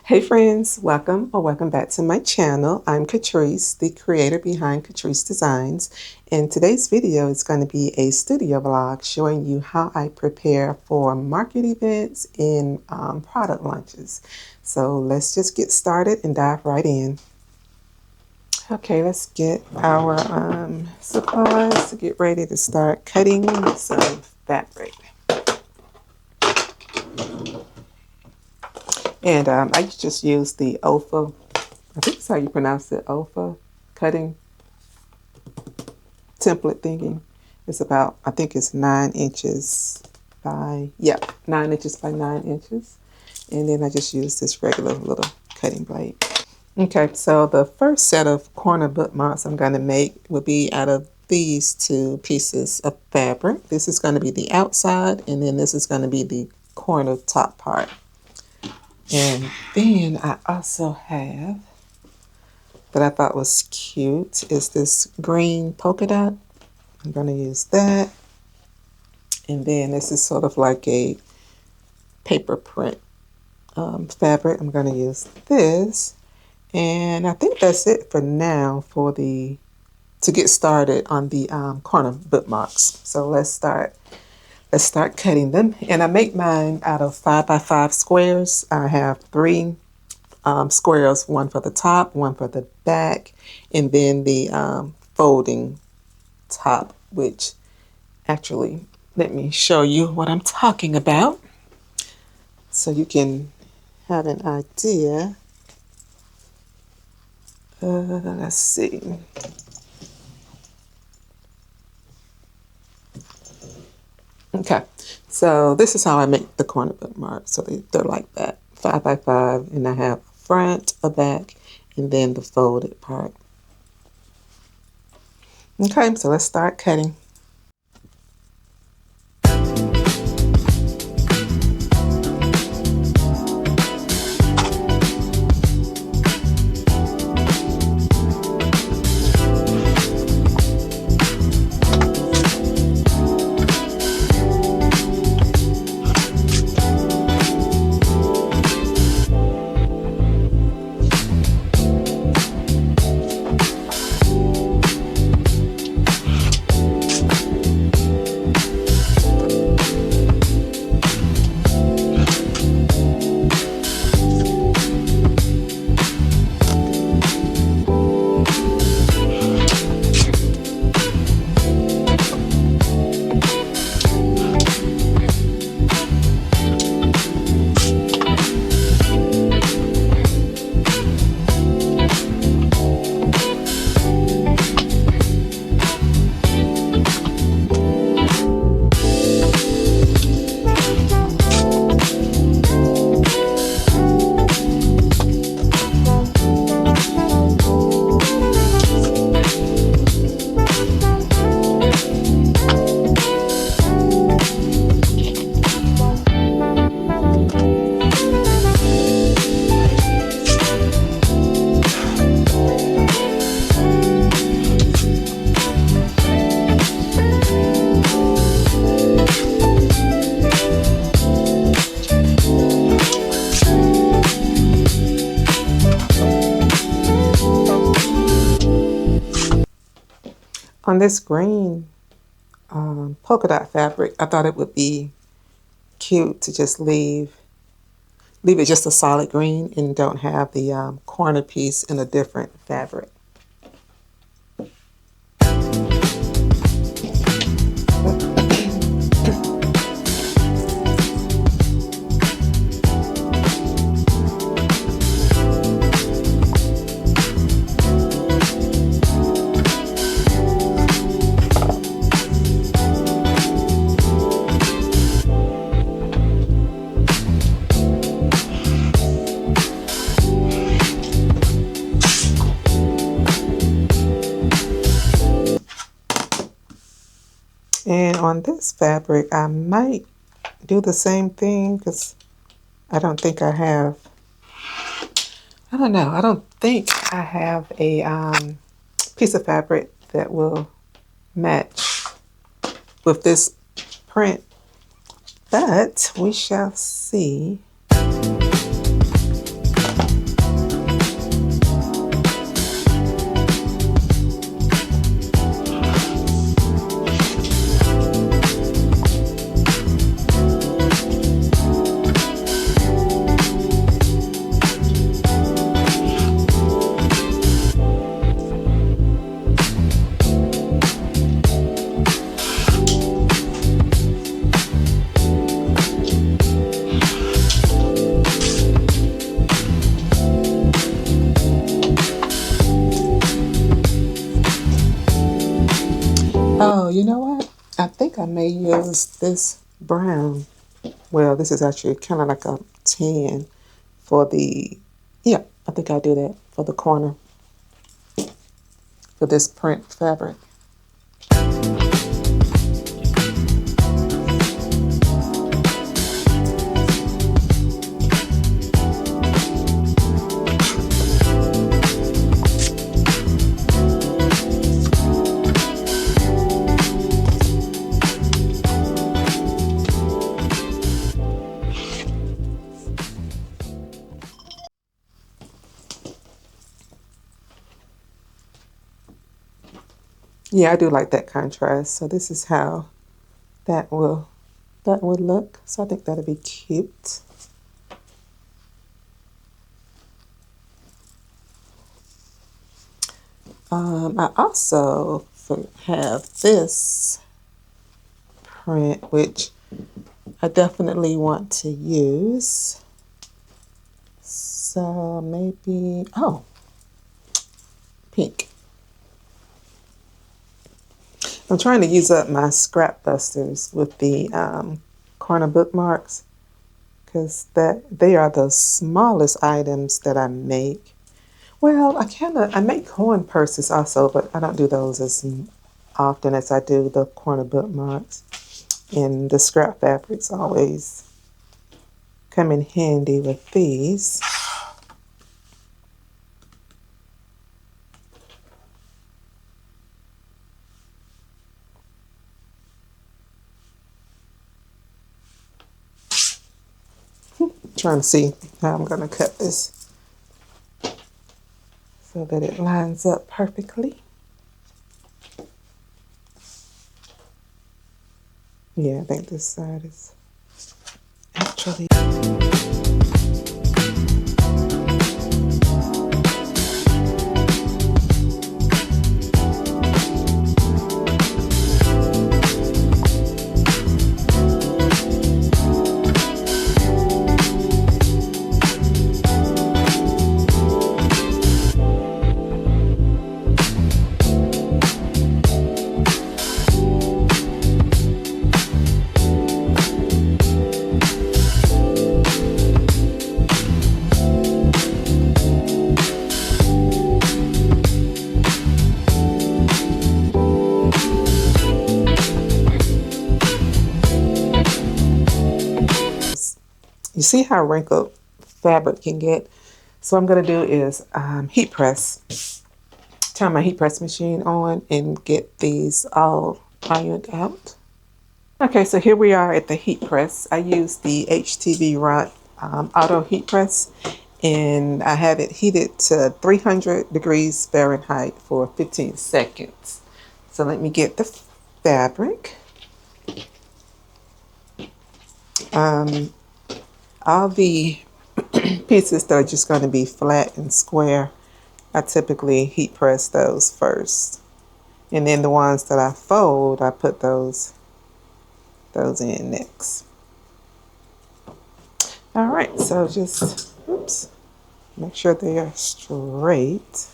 Hey friends, welcome or welcome back to my channel. I'm Catrice, the creator behind Catrice Designs, and today's video is going to be a studio vlog showing you how I prepare for market events and product launches. So let's just get started and dive right in. Okay, let's get our supplies to get ready to start cutting some fabric. And I just use the Olfa, I think that's how you pronounce it, Olfa cutting template thingy. It's about, I think it's 9 inches by, 9 inches by 9 inches. And then I just use this regular little cutting blade. Okay, so the first set of corner bookmarks I'm going to make will be out of these two pieces of fabric. This is going to be the outside, and then this is going to be the corner top part. And then I also have, that I thought was cute, is this green polka dot. I'm going to use that. And then this is sort of like a paper print fabric. I'm going to use this. And I think that's it for now for to get started on the corner bookmarks. So let's start cutting them. And I make mine out of 5x5 squares. I have 3 squares, one for the top, one for the back, and then the folding top, which actually, let me show you what I'm talking about so you can have an idea. Let's see. Okay, so this is how I make the corner bookmarks. So they're like that, 5x5, and I have a front, a back, and then the folded part. Okay, so let's start cutting. On this green polka dot fabric, I thought it would be cute to just leave it just a solid green and don't have the corner piece in a different fabric. And on this fabric, I might do the same thing because I don't think I have, I don't know, I don't think I have a piece of fabric that will match with this print, but we shall see. you know what? I think I may use this brown. Well, this is actually kind of like a tan for the, yeah, I think I'll do that for the corner for this print fabric. Yeah, I do like that contrast. So this is how that will that would look. So I think that'll be cute. I also have this print, which I definitely want to use. So maybe, oh, pink. I'm trying to use up my scrap busters with the corner bookmarks because that they are the smallest items that I make. Well, I make coin purses also, but I don't do those as often as I do the corner bookmarks. And the scrap fabrics always come in handy with these. Trying to see how I'm going to cut this so that it lines up perfectly. Yeah, I think this side is actually. You see how wrinkled fabric can get? So what I'm going to do is heat press. Turn my heat press machine on and get these all ironed out. Okay, so here we are at the heat press. I use the HTV Ront auto heat press, and I have it heated to 300 degrees Fahrenheit for 15 seconds. So let me get the fabric. All the pieces that are just going to be flat and square, I typically heat press those first. And then the ones that I fold, I put those in next. All right, so just, oops, make sure they are straight.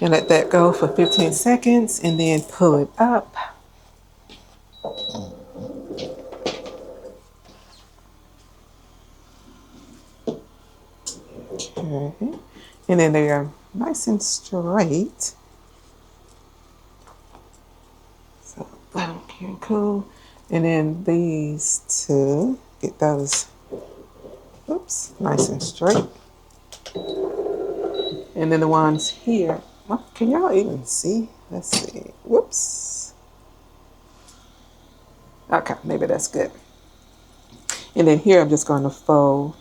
And let that go for 15 seconds and then pull it up. Okay, and then they are nice and straight. So that okay, cool. And then these two, get those, oops, nice and straight. And then the ones here, well, can y'all even see? Let's see. Whoops. Okay, maybe that's good. And then here I'm just going to fold,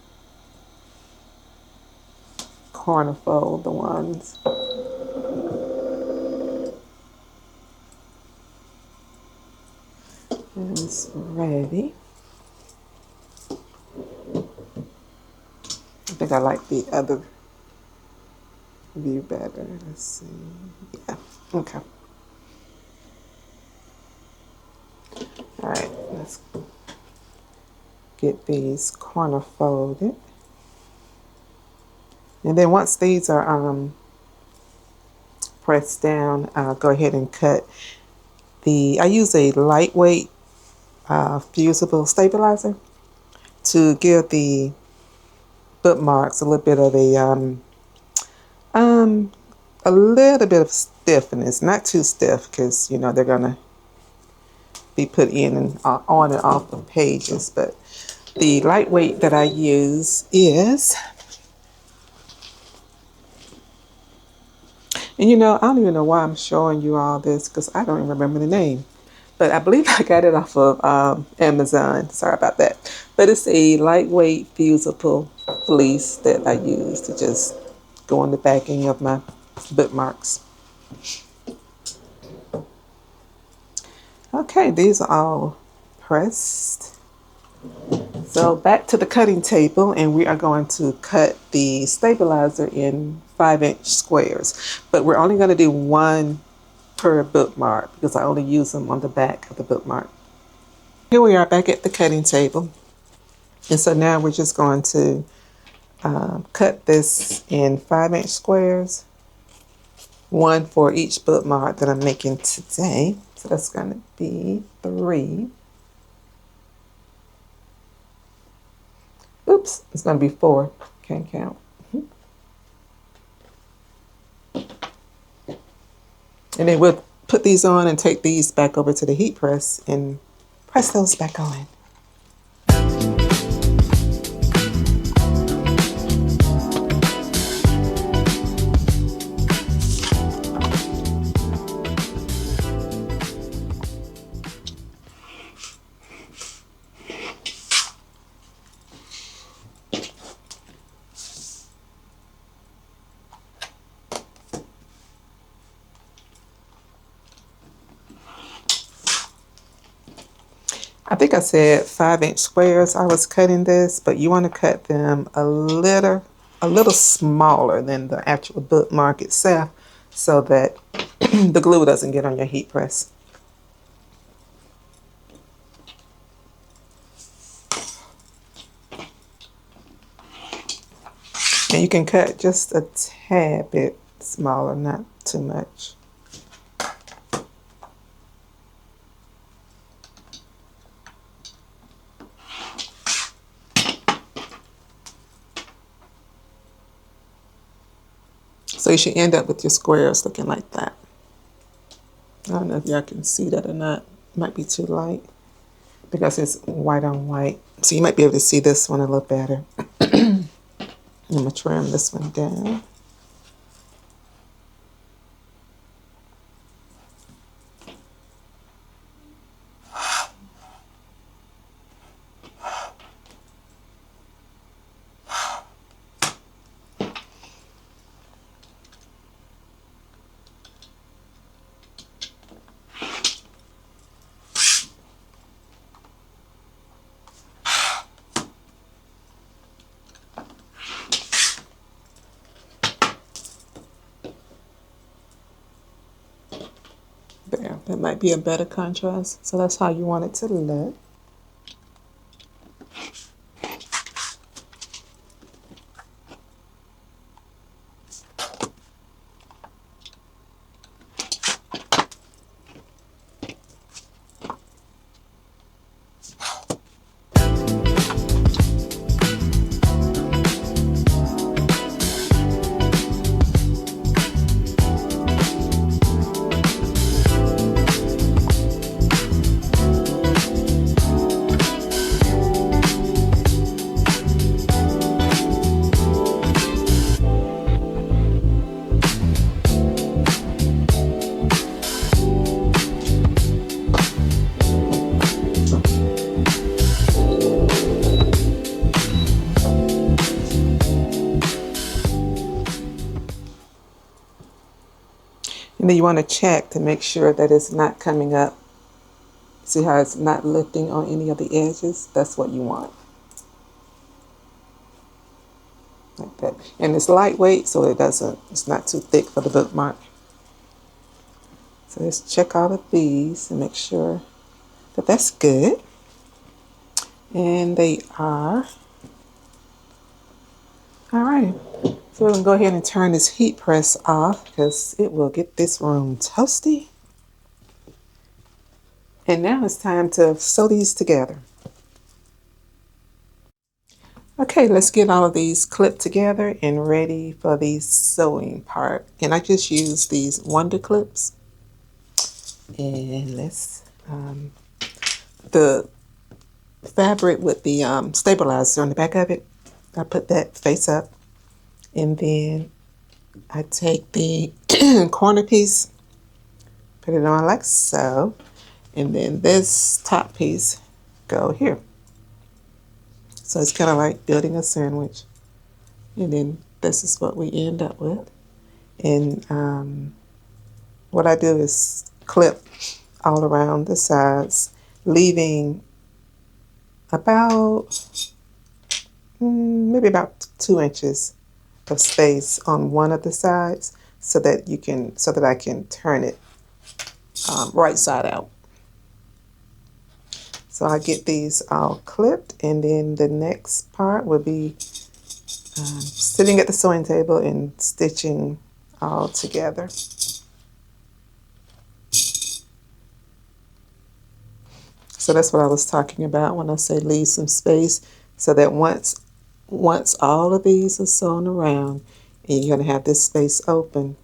corner fold the ones. And it's ready. I think I like the other view better. Let's see. Yeah, okay. All right, let's get these corner folded. And then once these are pressed down, I'll go ahead and cut I use a lightweight fusible stabilizer to give the bookmarks a little bit of stiffness, not too stiff, because you know they're gonna be put in and on and off the pages. But the lightweight that I use is, and you know, I don't even know why I'm showing you all this because I don't even remember the name. But I believe I got it off of Amazon. Sorry about that. But it's a lightweight fusible fleece that I use to just go on the backing of my bookmarks. Okay, these are all pressed. So back to the cutting table, and we are going to cut the stabilizer in 5-inch squares. But we're only going to do one per bookmark because I only use them on the back of the bookmark. Here we are back at the cutting table. And so now we're just going to cut this in 5-inch squares, one for each bookmark that I'm making today. So that's going to be 3. Oops, it's going to be 4. Can't count. And then we'll put these on and take these back over to the heat press and press those back on. I think I said 5-inch squares I was cutting this, but you want to cut them a little smaller than the actual bookmark itself so that the glue doesn't get on your heat press. And you can cut just a tad bit smaller, not too much. So you should end up with your squares looking like that. I don't know if y'all can see that or not. It might be too light because it's white on white. So you might be able to see this one a little better. I'm going to trim this one down. There, that might be a better contrast. So that's how you want it to look. And then you want to check to make sure that it's not coming up. See how it's not lifting on any of the edges? That's what you want. Like that. And it's lightweight, so it's not too thick for the bookmark. So let's check all of these and make sure that that's good. And they are. All right. So we're going to go ahead and turn this heat press off because it will get this room toasty. And now it's time to sew these together. Okay, let's get all of these clipped together and ready for the sewing part. And I just use these Wonder Clips. And let's, the fabric with the stabilizer on the back of it, I put that face up. And then I take the corner piece, put it on like so. And then this top piece go here. So it's kind of like building a sandwich. And then this is what we end up with. And what I do is clip all around the sides, leaving about maybe about 2 inches of space on one of the sides so that I can turn it right side out. So I get these all clipped, and then the next part will be sitting at the sewing table and stitching all together. So that's what I was talking about when I say leave some space, so that once all of these are sewn around and you're going to have this space open,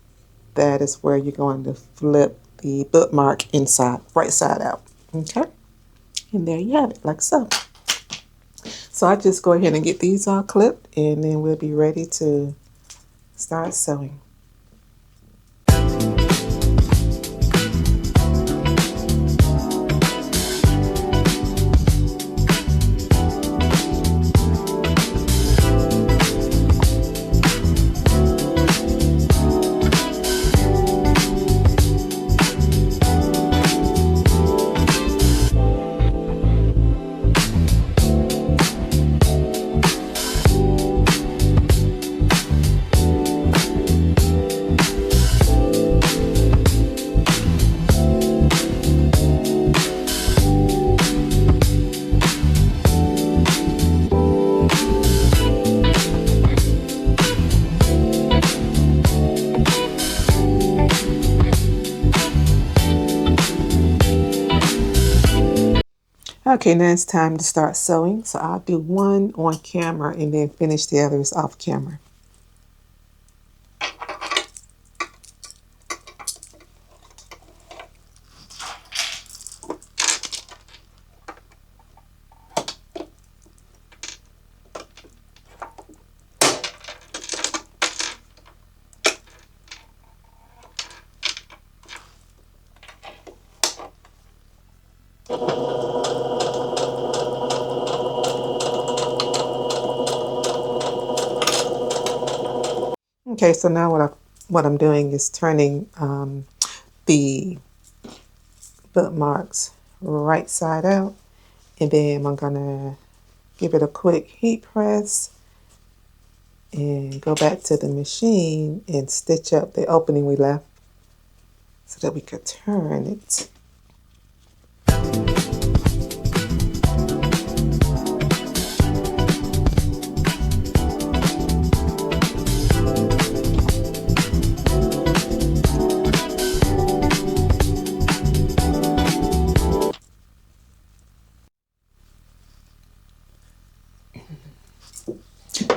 that is where you're going to flip the bookmark inside, right side out. Okay? And there you have it, like so. So I just go ahead and get these all clipped, and then we'll be ready to start sewing. Okay, now it's time to start sewing. So I'll do one on camera and then finish the others off camera. Okay, so now what I'm doing is turning the bookmarks right side out, and then I'm gonna give it a quick heat press and go back to the machine and stitch up the opening we left so that we could turn it.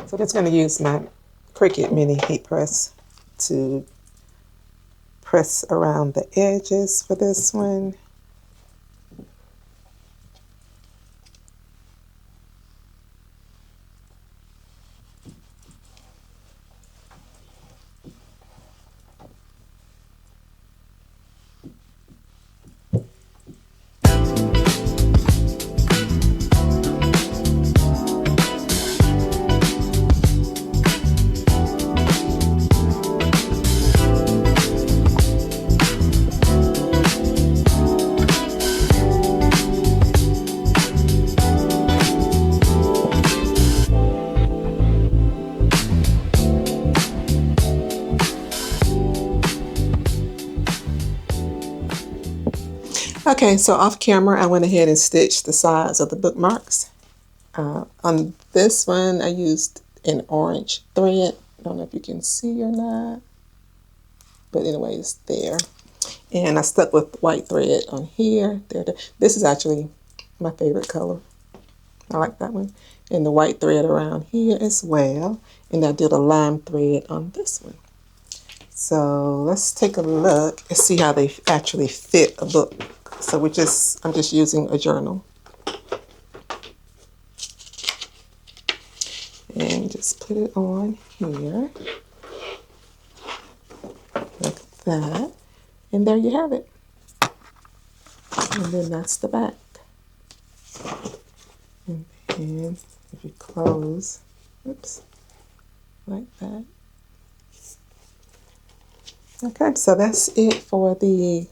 So that's going to use my Cricut mini heat press to press around the edges for this one. Okay, so off camera, I went ahead and stitched the sides of the bookmarks. On this one, I used an orange thread I don't know if you can see or not, but anyway, it's there. And I stuck with white thread on here. There. This is actually my favorite color. I like that one. And the white thread around here as well. And I did a lime thread on this one. So let's take a look and see how they actually fit a book. So I'm just using a journal. And just put it on here. Like that. And there you have it. And then that's the back. And then if you close, oops, like that. Okay, so that's it for the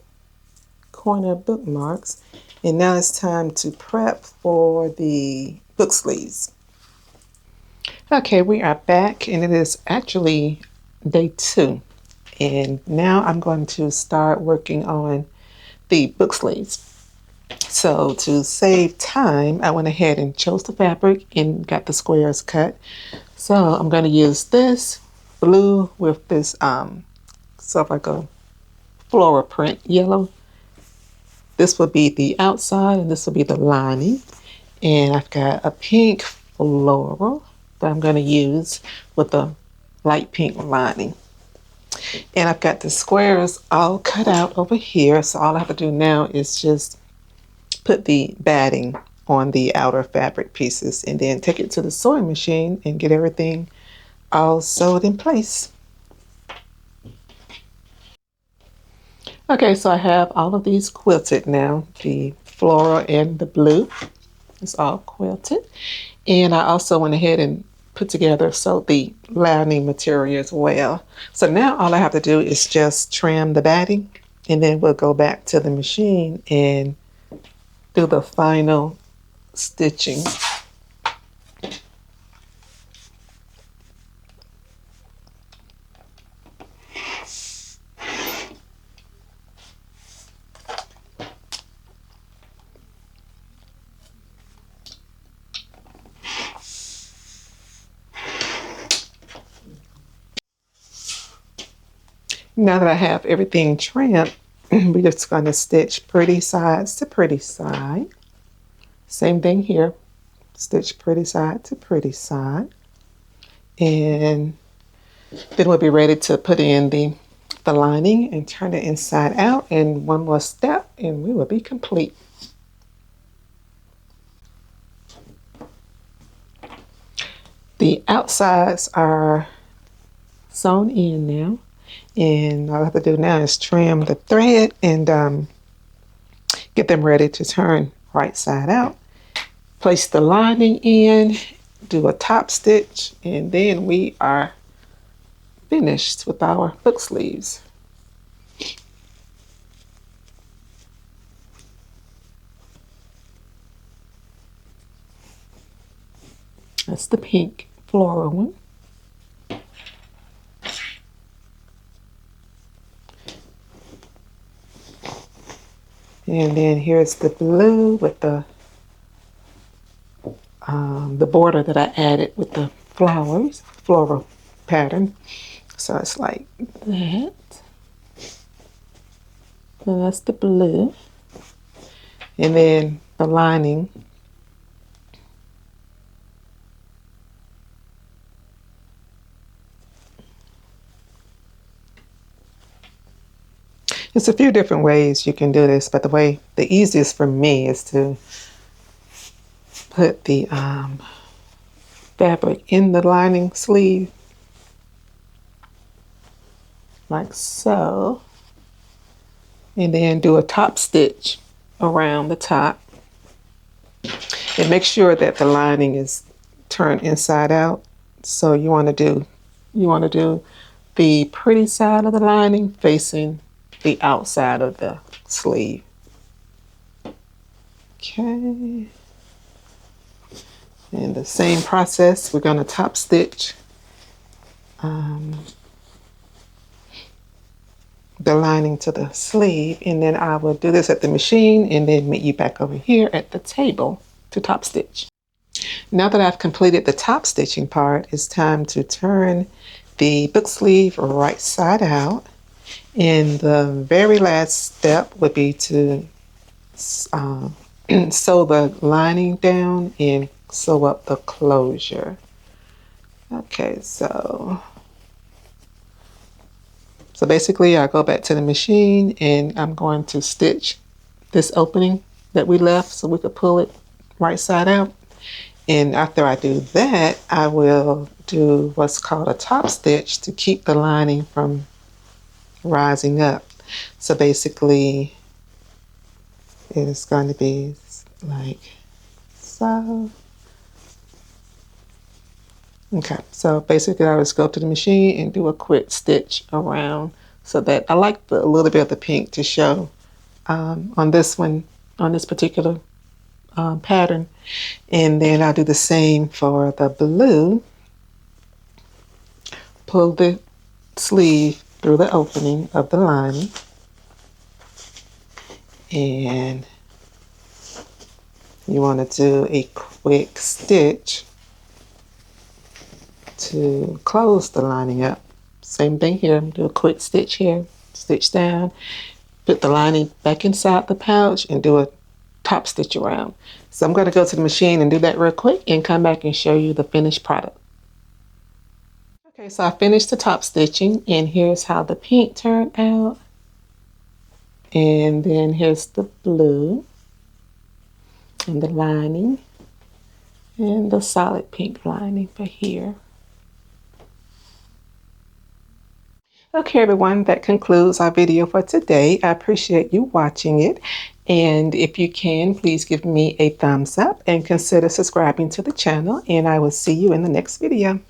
corner bookmarks. And now it's time to prep for the book sleeves. Okay, we are back and it is actually day 2. And now I'm going to start working on the book sleeves. So to save time, I went ahead and chose the fabric and got the squares cut. So I'm going to use this blue with this sort of like a floral print yellow. This will be the outside and this will be the lining. And I've got a pink floral that I'm going to use with a light pink lining. And I've got the squares all cut out over here. So all I have to do now is just put the batting on the outer fabric pieces and then take it to the sewing machine and get everything all sewed in place. Okay, so I have all of these quilted now, the floral and the blue. It's all quilted. And I also went ahead and put together the lining material as well. So now all I have to do is just trim the batting and then we'll go back to the machine and do the final stitching. Now that I have everything trimmed, we're just going to stitch pretty sides to pretty side. Same thing here. Stitch pretty side to pretty side. And then we'll be ready to put in the lining and turn it inside out. And one more step and we will be complete. The outsides are sewn in now. And all I have to do now is trim the thread and get them ready to turn right side out. Place the lining in, do a top stitch, and then we are finished with our book sleeves. That's the pink floral one. And then here's the blue with the border that I added with the flowers, floral pattern. So it's like that. And that's the blue. And then the lining. There's a few different ways you can do this, but the easiest for me is to put the fabric in the lining sleeve, like so, and then do a top stitch around the top. And make sure that the lining is turned inside out. So you want to do the pretty side of the lining facing the outside of the sleeve. Okay. And the same process, we're going to top stitch the lining to the sleeve, and then I will do this at the machine and then meet you back over here at the table to top stitch. Now that I've completed the top stitching part, it's time to turn the book sleeve right side out. And the very last step would be to sew the lining down and sew up the closure. Okay, so basically I go back to the machine and I'm going to stitch this opening that we left so we could pull it right side out. And after I do that, I will do what's called a top stitch to keep the lining from rising up. So basically it's going to be like so. Okay, so basically I just go to the machine and do a quick stitch around so that I like a little bit of the pink to show on this one, on this particular pattern. And then I'll do the same for the blue. Pull the sleeve through the opening of the lining. And you want to do a quick stitch to close the lining up. Same thing here, do a quick stitch here, stitch down, put the lining back inside the pouch and do a top stitch around. So I'm going to go to the machine and do that real quick and come back and show you the finished product. Okay, so I finished the top stitching and here's how the pink turned out. And then here's the blue and the lining and the solid pink lining for here. Okay, everyone, that concludes our video for today. I appreciate you watching it. And if you can, please give me a thumbs up and consider subscribing to the channel. And I will see you in the next video.